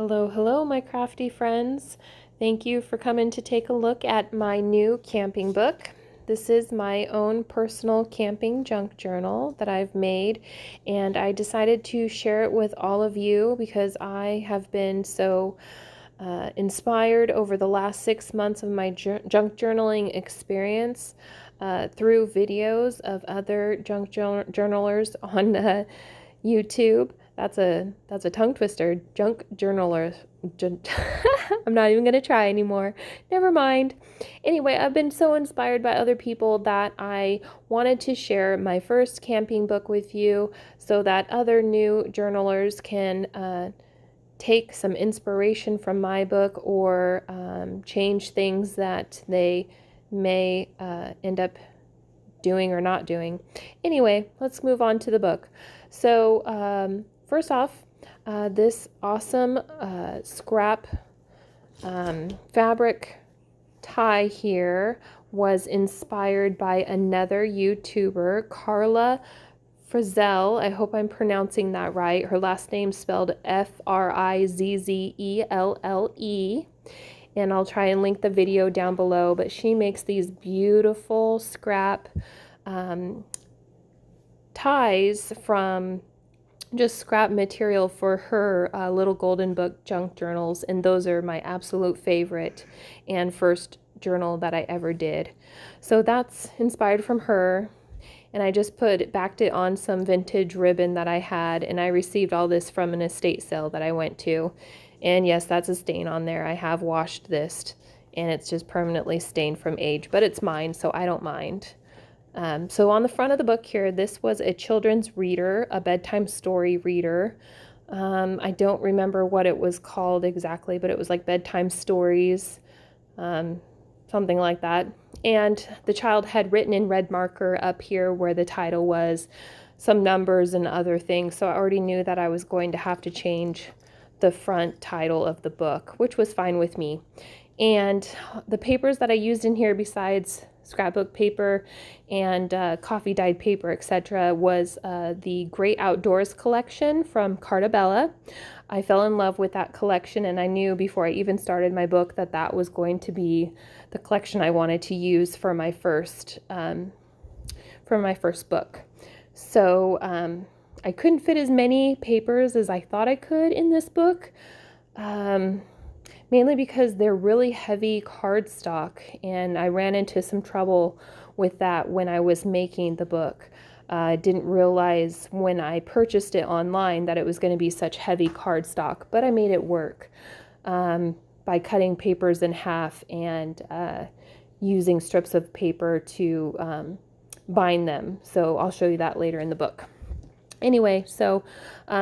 Hello, hello, my crafty friends. Thank you for coming to take a look at my new camping book. This is my own personal camping junk journal that I've made, and I decided to share it with all of you because I have been so inspired over the last 6 months of my junk journaling experience through videos of other junk journalers on YouTube. That's a tongue twister. Junk journaler. I'm not even gonna try anymore. Never mind. Anyway, I've been so inspired by other people that I wanted to share my first camping book with you so that other new journalers can take some inspiration from my book or change things that they may end up doing or not doing. Anyway, let's move on to the book. So first off, this awesome scrap fabric tie here was inspired by another YouTuber, Karla Frizzell. I hope I'm pronouncing that right. Her last name's spelled Frizzelle. And I'll try and link the video down below, but she makes these beautiful scrap ties from just scrap material for her little golden book junk journals, and those are my absolute favorite and first journal that I ever did. So that's inspired from her, and I just backed it on some vintage ribbon that I had, and I received all this from an estate sale that I went to. And yes, that's a stain on there. I have washed this, and it's just permanently stained from age, but it's mine, so I don't mind. So on the front of the book here, this was a children's reader, a bedtime story reader. I don't remember what it was called exactly, but it was like bedtime stories, something like that. And the child had written in red marker up here where the title was, some numbers and other things. So I already knew that I was going to have to change the front title of the book, which was fine with me. And the papers that I used in here, besides scrapbook paper and coffee dyed paper, etc., was the Great Outdoors collection from Cartabella. I fell in love with that collection, and I knew before I even started my book that that was going to be the collection I wanted to use for my first book. So I couldn't fit as many papers as I thought I could in this book. Mainly because they're really heavy cardstock, and I ran into some trouble with that when I was making the book. I didn't realize when I purchased it online that it was going to be such heavy cardstock, but I made it work by cutting papers in half and using strips of paper to bind them. So I'll show you that later in the book. Anyway, so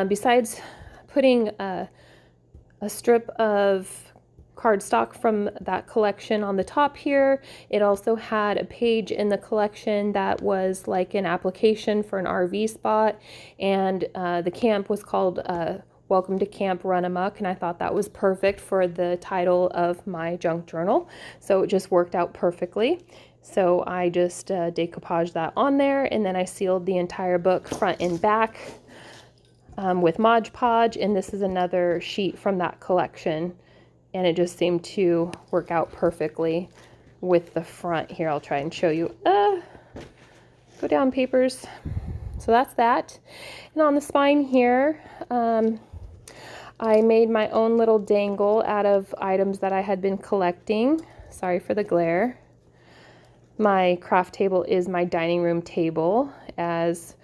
besides putting a strip of cardstock from that collection on the top here, it also had a page in the collection that was like an application for an RV spot, and the camp was called Welcome to Camp Run Amok, and I thought that was perfect for the title of my junk journal, so it just worked out perfectly. So I just decoupaged that on there, and then I sealed the entire book front and back with Mod Podge, and this is another sheet from that collection, and it just seemed to work out perfectly with the front here. I'll try and show you. Go down, papers. So that's that. And on the spine here, I made my own little dangle out of items that I had been collecting. Sorry for the glare. My craft table is my dining room table, as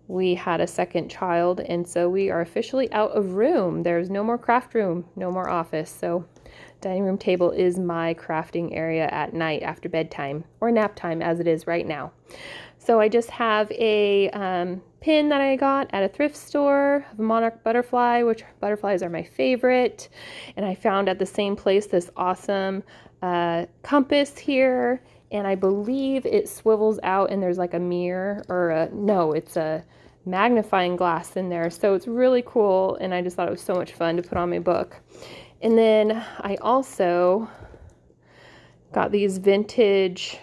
we had a second child, and so we are officially out of room. There's no more craft room, no more office. So dining room table is my crafting area at night after bedtime, or nap time as it is right now. So I just have a pin that I got at a thrift store of a monarch butterfly, which butterflies are my favorite. And I found at the same place this awesome compass here, and I believe it swivels out and there's like a mirror, or no, it's a magnifying glass in there. So it's really cool, and I just thought it was so much fun to put on my book. And then I also got these vintage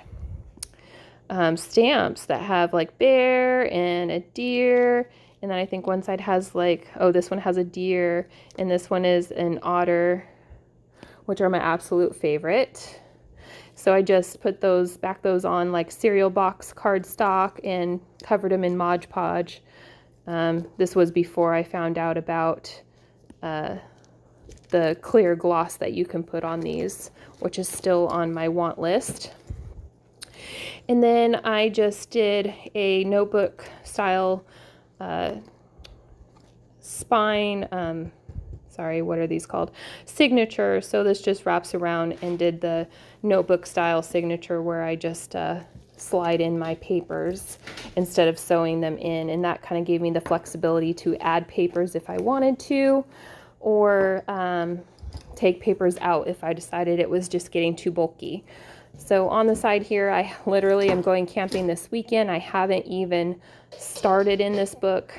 stamps that have like bear and a deer And then I think one side has like, oh, this one has a deer, and this one is an otter, which are my absolute favorite. So I just put those on like cereal box cardstock and covered them in Mod Podge. This was before I found out about the clear gloss that you can put on these, which is still on my want list. And then I just did a notebook style spine, sorry, what are these called? Signature. So this just wraps around, and did the notebook style signature where I just slide in my papers instead of sewing them in. And that kind of gave me the flexibility to add papers if I wanted to, or take papers out if I decided it was just getting too bulky. So on the side here, I literally am going camping this weekend. I haven't even started in this book.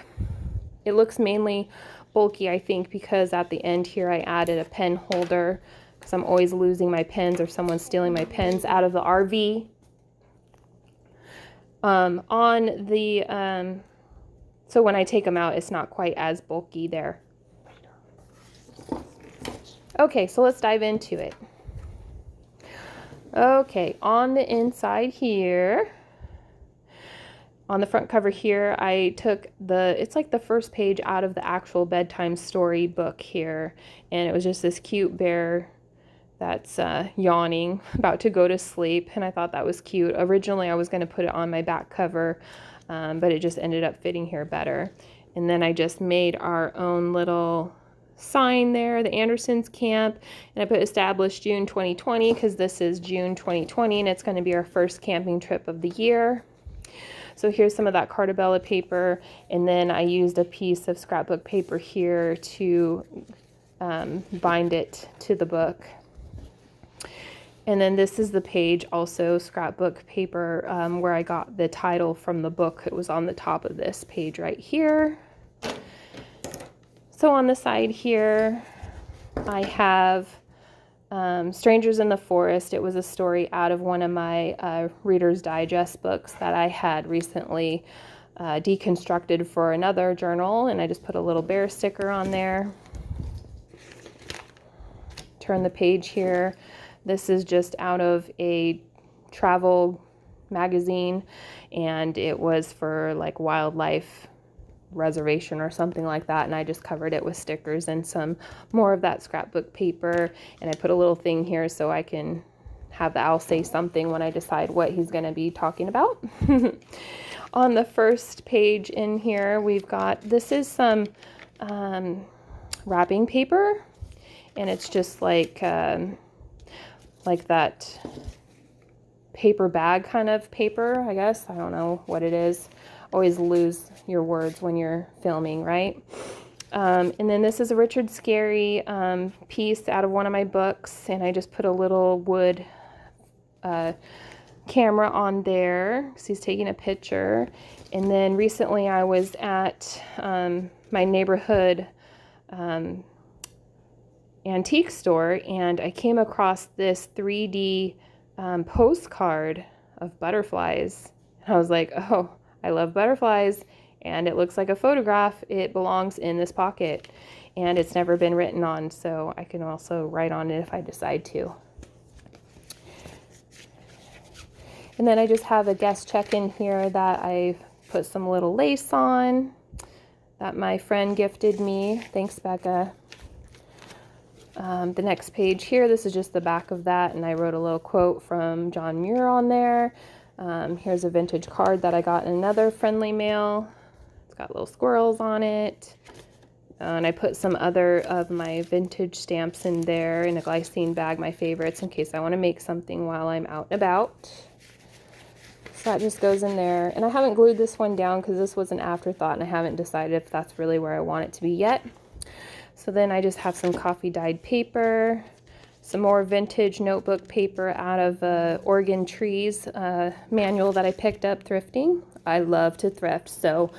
It looks mainly bulky, I think, because at the end here I added a pen holder, because I'm always losing my pens or someone's stealing my pens out of the RV. So when I take them out, it's not quite as bulky there. Okay, so let's dive into it. Okay, on the inside here, on the front cover here, I took it's like the first page out of the actual bedtime story book here, and it was just this cute bear that's yawning, about to go to sleep, and I thought that was cute. Originally, I was going to put it on my back cover, but it just ended up fitting here better. And then I just made our own little sign there, the Andersons camp, and I put established June 2020 because this is June 2020 and it's going to be our first camping trip of the year. So here's some of that Cartabella paper, and then I used a piece of scrapbook paper here to bind it to the book. And then this is the page, also scrapbook paper, where I got the title from the book. It was on the top of this page right here. So on the side here, I have Strangers in the Forest. It was a story out of one of my Reader's Digest books that I had recently deconstructed for another journal, and I just put a little bear sticker on there. Turn the page here. This is just out of a travel magazine, and it was for like wildlife reservation or something like that, and I just covered it with stickers and some more of that scrapbook paper, and I put a little thing here so I can have the owl say something when I decide what he's going to be talking about. On the first page in here, we've got, this is some wrapping paper, and it's just like that paper bag kind of paper, I guess. I don't know what it is. Always lose your words when you're filming, right? And then this is a Richard Scarry piece out of one of my books, and I just put a little wood camera on there because he's taking a picture. And then recently I was at my neighborhood antique store, and I came across this 3D postcard of butterflies. And I was like, oh, I love butterflies, and it looks like a photograph. It belongs in this pocket, and it's never been written on, so I can also write on it if I decide to. And then I just have a guest check-in here that I've put some little lace on that my friend gifted me. Thanks, Becca. The next page here, this is just the back of that, and I wrote a little quote from John Muir on there. Here's a vintage card that I got in another friendly mail. It's got little squirrels on it. And I put some other of my vintage stamps in there in a glycine bag, my favorites, in case I want to make something while I'm out and about. So that just goes in there. And I haven't glued this one down because this was an afterthought, and I haven't decided if that's really where I want it to be yet. So then I just have some coffee dyed paper, some more vintage notebook paper out of Oregon Trees manual that I picked up thrifting. I love to thrift, so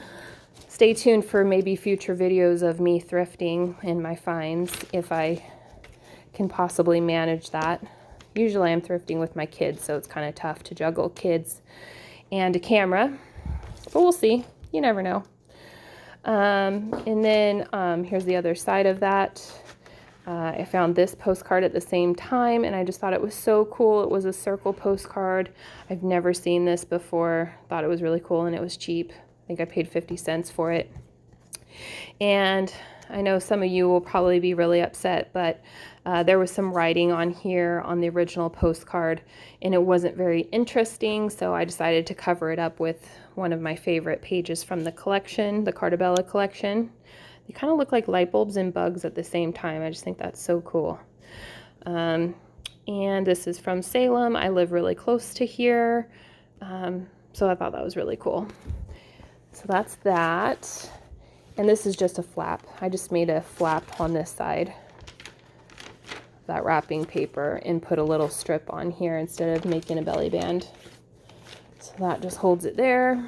stay tuned for maybe future videos of me thrifting and my finds if I can possibly manage that. Usually I'm thrifting with my kids, so it's kind of tough to juggle kids and a camera, but we'll see. You never know. And then here's the other side of that. I found this postcard at the same time, and I just thought it was so cool. It was a circle postcard. I've never seen this before. Thought it was really cool, and it was cheap. I think I paid 50 cents for it. And I know some of you will probably be really upset, but there was some writing on here on the original postcard, and it wasn't very interesting, so I decided to cover it up with one of my favorite pages from the collection, the Cartabella collection. They kind of look like light bulbs and bugs at the same time. I just think that's so cool. And this is from Salem. I live really close to here, so I thought that was really cool. So that's that. And this is just a flap. I just made a flap on this side, that wrapping paper, and put a little strip on here instead of making a belly band. So that just holds it there.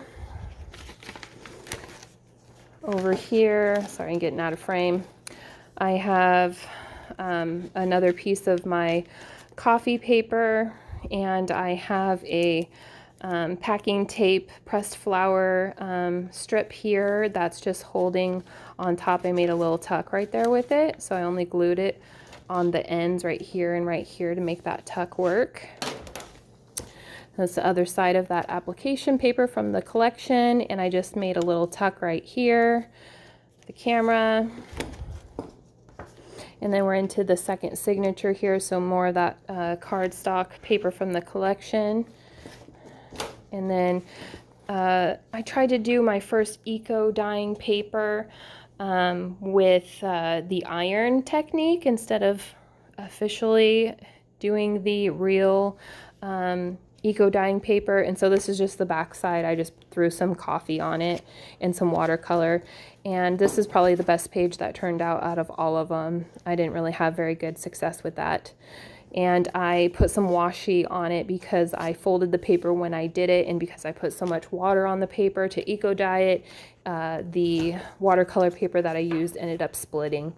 Over here, sorry, I'm getting out of frame, I have another piece of my coffee paper, and I have a packing tape pressed flower strip here that's just holding on top. I made a little tuck right there with it, so I only glued it on the ends right here and right here to make that tuck work. That's the other side of that application paper from the collection, and I just made a little tuck right here, the camera. And then we're into the second signature here, so more of that cardstock paper from the collection. And then I tried to do my first eco dyeing paper with the iron technique instead of officially doing the real eco dyeing paper. And so this is just the back side. I just threw some coffee on it and some watercolor, and this is probably the best page that turned out of all of them. I didn't really have very good success with that, and I put some washi on it because I folded the paper when I did it, and because I put so much water on the paper to eco dye it, the watercolor paper that I used ended up splitting.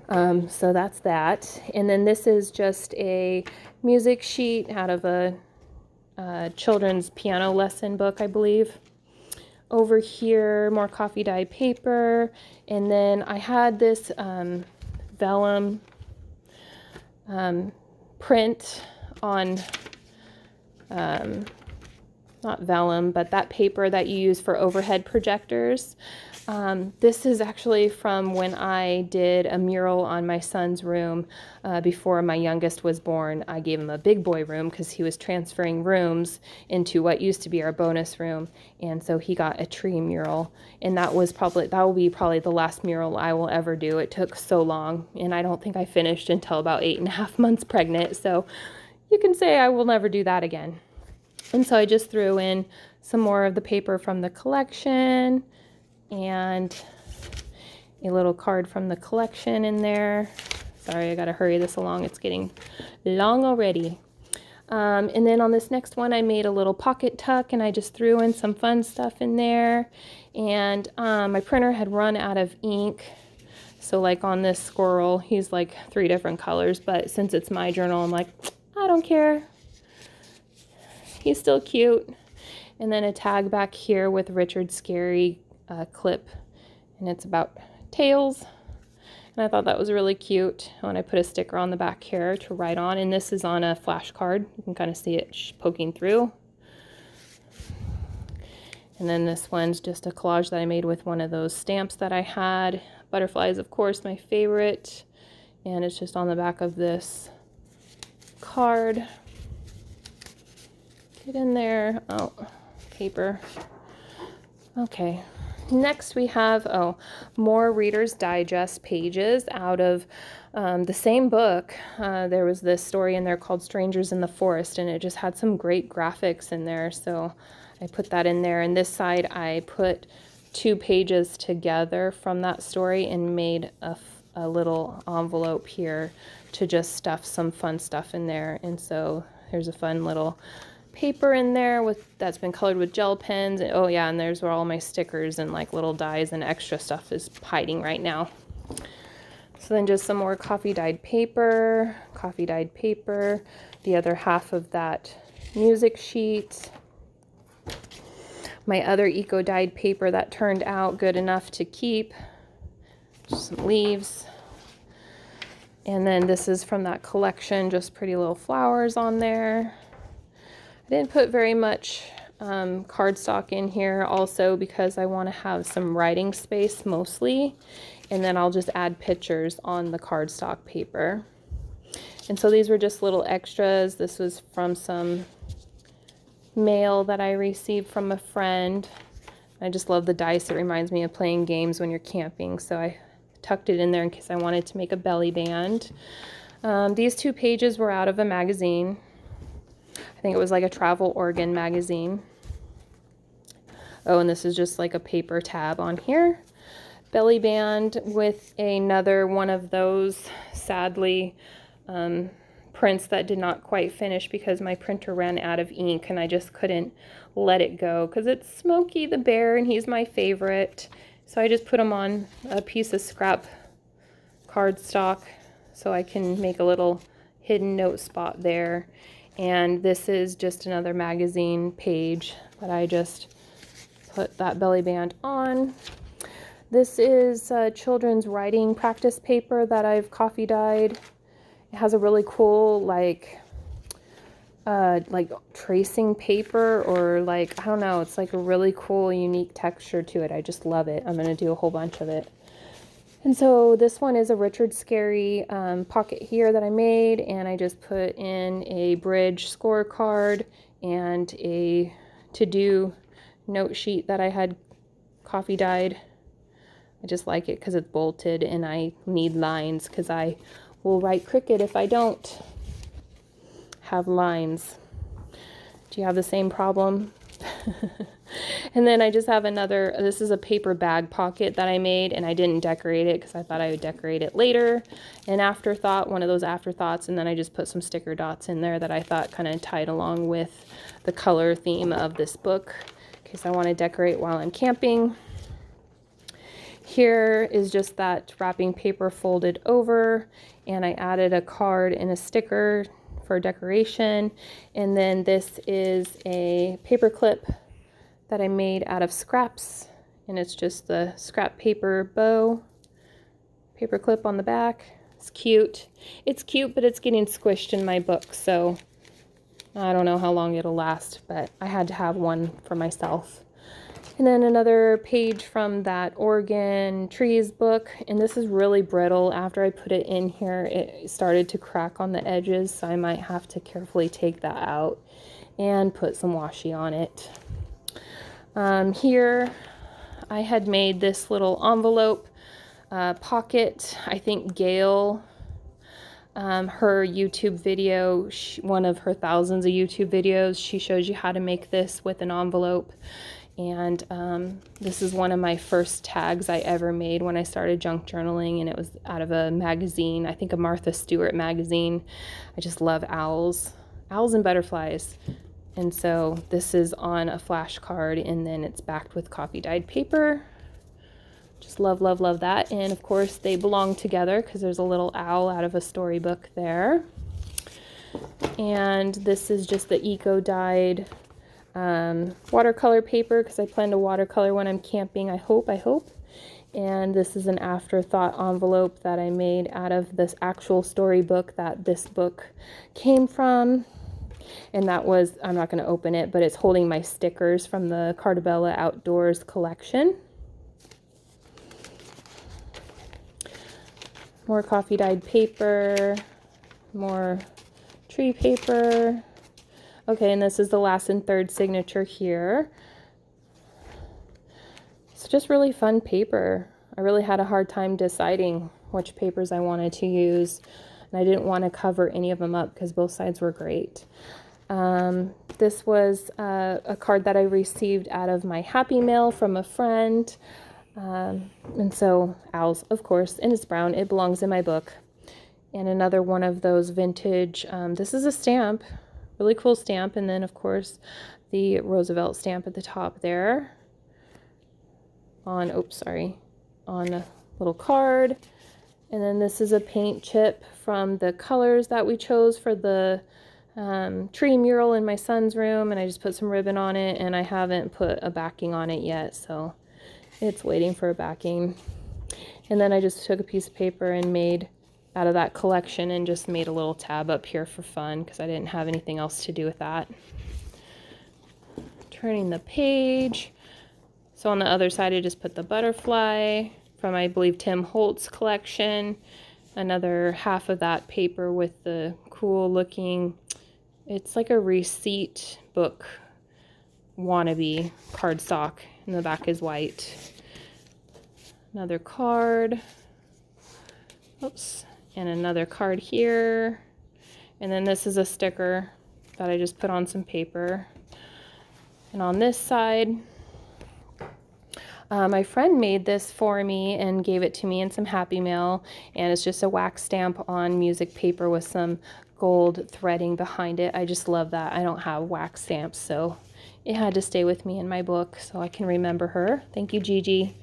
So that's that. And then this is just a music sheet out of a children's piano lesson book, I believe. Over here, more coffee dye paper, and then I had this vellum print on, not vellum, but that paper that you use for overhead projectors. This is actually from when I did a mural on my son's room before my youngest was born. I gave him a big boy room because he was transferring rooms into what used to be our bonus room, and so he got a tree mural, and that will be probably the last mural I will ever do. It took so long, and I don't think I finished until about 8.5 months pregnant, so you can say I will never do that again. And so I just threw in some more of the paper from the collection and a little card from the collection in there. Sorry, I gotta hurry this along. It's getting long already. And then on this next one, I made a little pocket tuck, and I just threw in some fun stuff in there. And my printer had run out of ink. So like on this squirrel, he's like 3 different colors, but since it's my journal, I'm like, I don't care. He's still cute. And then a tag back here with Richard Scarry clip, and it's about tails, and I thought that was really cute when I put a sticker on the back here to write on. And this is on a flashcard. You can kind of see it poking through. And then this one's just a collage that I made with one of those stamps that I had. Butterflies, of course, my favorite, and it's just on the back of this card. Get in there. Oh, paper. Okay. Next we have, more Reader's Digest pages out of the same book. There was this story in there called Strangers in the Forest, and it just had some great graphics in there, so I put that in there. And this side I put 2 pages together from that story and made a little envelope here to just stuff some fun stuff in there. And so there's a fun little paper in there that's been colored with gel pens. Oh yeah, and there's where all my stickers and like little dies and extra stuff is hiding right now. So then just some more coffee dyed paper, the other half of that music sheet. my other eco-dyed paper that turned out good enough to keep. Just some leaves. And then this is from that collection, just pretty little flowers on there. I didn't put very much cardstock in here also because I want to have some writing space mostly. And then I'll just add pictures on the cardstock paper. And so these were just little extras. This was from some mail that I received from a friend. I just love the dice. It reminds me of playing games when you're camping. So I tucked it in there in case I wanted to make a belly band. These 2 pages were out of a magazine. I think it was like a Travel Oregon magazine. Oh, and this is just like a paper tab on here. Belly band with another one of those, sadly, prints that did not quite finish because my printer ran out of ink and I just couldn't let it go because it's Smokey the Bear and he's my favorite. So I just put him on a piece of scrap cardstock so I can make a little hidden note spot there. And this is just another magazine page that I just put that belly band on. This is children's writing practice paper that I've coffee dyed. It has a really cool like tracing paper, or like, I don't know, it's like a really cool unique texture to it. I just love it. I'm going to do a whole bunch of it. And so this one is a Richard Scarry pocket here that I made, and I just put in a bridge scorecard and a to-do note sheet that I had coffee dyed. I just like it because it's bolted and I need lines because I will write cricket if I don't have lines. Do you have the same problem? And then I just have another, this is a paper bag pocket that I made, and I didn't decorate it because I thought I would decorate it later. An afterthought, one of those afterthoughts, and then I just put some sticker dots in there that I thought kind of tied along with the color theme of this book in case I want to decorate while I'm camping. Here is just that wrapping paper folded over, and I added a card and a sticker for decoration. And then this is a paper clip that I made out of scraps, and it's just the scrap paper bow, paper clip on the back. It's cute. It's cute, but it's getting squished in my book, so I don't know how long it'll last, but I had to have one for myself. And then another page from that Oregon Trees book, and this is really brittle. After I put it in here, it started to crack on the edges, so I might have to carefully take that out and put some washi on it. Here I had made this little envelope pocket. I think Gail, her YouTube video, one of her thousands of YouTube videos, she shows you how to make this with an envelope. And this is one of my first tags I ever made when I started junk journaling, and it was out of a magazine, I think a Martha Stewart magazine. I just love owls and butterflies. And so this is on a flashcard, and then it's backed with coffee dyed paper. Just love, love, love that. And of course they belong together because there's a little owl out of a storybook there. And this is just the eco-dyed watercolor paper because I plan to watercolor when I'm camping, I hope. And this is an afterthought envelope that I made out of this actual storybook that this book came from. And that was, I'm not going to open it, but it's holding my stickers from the Cartabella Outdoors collection. More coffee dyed paper, more tree paper. Okay, and this is the last and third signature here. It's just really fun paper. I really had a hard time deciding which papers I wanted to use, and I didn't want to cover any of them up because both sides were great. This was a card that I received out of my Happy Mail from a friend. And so owls, of course, and it's brown. It belongs in my book. And another one of those vintage, this is a stamp, really cool stamp. And then of course the Roosevelt stamp at the top there on, on a little card. And then this is a paint chip from the colors that we chose for the tree mural in my son's room, and I just put some ribbon on it, and I haven't put a backing on it yet, so it's waiting for a backing. And then I just took a piece of paper and made out of that collection and just made a little tab up here for fun because I didn't have anything else to do with that. Turning the page. So on the other side I just put the butterfly from, I believe, Tim Holt's collection. Another half of that paper with the cool looking, it's like a receipt book wannabe cardstock, and the back is white. Another card. Oops. And another card here. And then this is a sticker that I just put on some paper. And on this side, my friend made this for me and gave it to me in some Happy Mail, and it's just a wax stamp on music paper with some gold threading behind it. I just love that. I don't have wax stamps, so it had to stay with me in my book so I can remember her. Thank you, Gigi.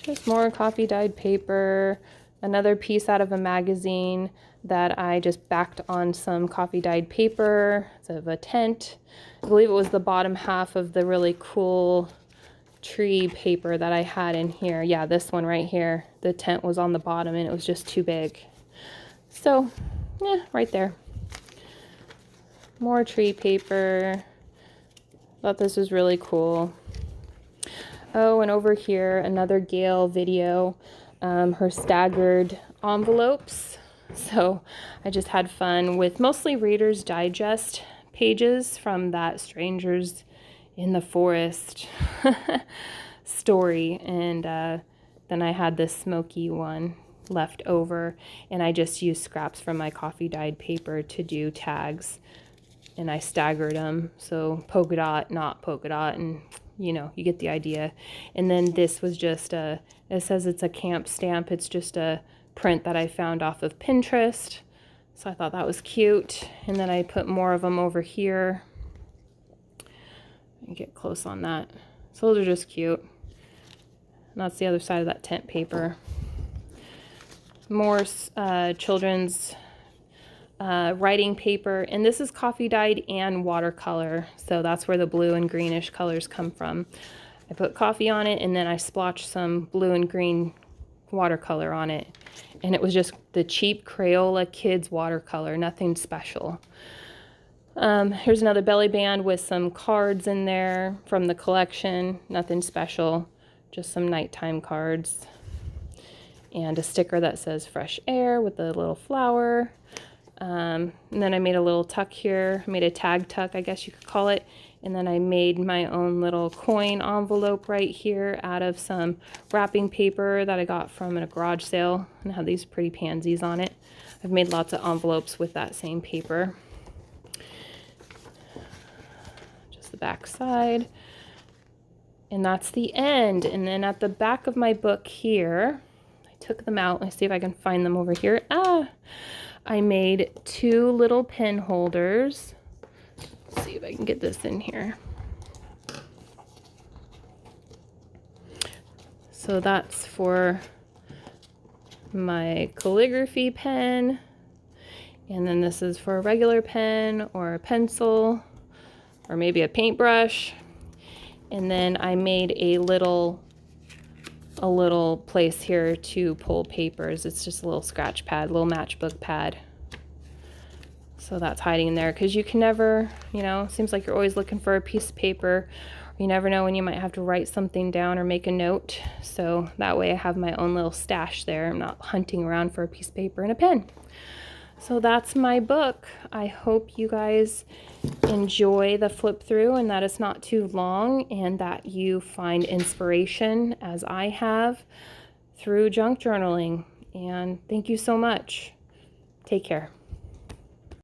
Just more coffee dyed paper, another piece out of a magazine that I just backed on some coffee dyed paper. It's of a tent. I believe it was the bottom half of the really cool tree paper that I had in here. Yeah, this one right here. The tent was on the bottom and it was just too big. So, yeah, right there. More tree paper. Thought this was really cool. Oh, and over here, another Gail video, her staggered envelopes. So I just had fun with mostly Reader's Digest pages from that Strangers in the Forest story. And then I had this smoky one left over, and I just used scraps from my coffee dyed paper to do tags. And I staggered them, so polka dot, not polka dot, and you know, you get the idea. And then this was just it says it's a camp stamp. It's just a print that I found off of Pinterest. So I thought that was cute. And then I put more of them over here. And get close on that. So those are just cute. And that's the other side of that tent paper. More children's writing paper, and this is coffee dyed and watercolor, so that's where the blue and greenish colors come from. I put coffee on it, and then I splotched some blue and green watercolor on it, and it was just the cheap Crayola kids watercolor, nothing special. Here's another belly band with some cards in there from the collection, nothing special, just some nighttime cards, and a sticker that says fresh air with a little flower. And then I made a little tuck here. I made a tag tuck, I guess you could call it. And then I made my own little coin envelope right here out of some wrapping paper that I got from a garage sale. And it had these pretty pansies on it. I've made lots of envelopes with that same paper. Just the back side. And that's the end. And then at the back of my book here, I took them out. Let's see if I can find them over here. I made 2 little pen holders. Let's see if I can get this in here. So that's for my calligraphy pen. And then this is for a regular pen or a pencil or maybe a paintbrush. And then I made a little place here to pull papers. It's just a little scratch pad, little matchbook pad. So that's hiding in there because you can never, you know, seems like you're always looking for a piece of paper. You never know when you might have to write something down or make a note. So that way I have my own little stash there. I'm not hunting around for a piece of paper and a pen. So that's my book. I hope you guys enjoy the flip through and that it's not too long and that you find inspiration as I have through junk journaling. And thank you so much. Take care.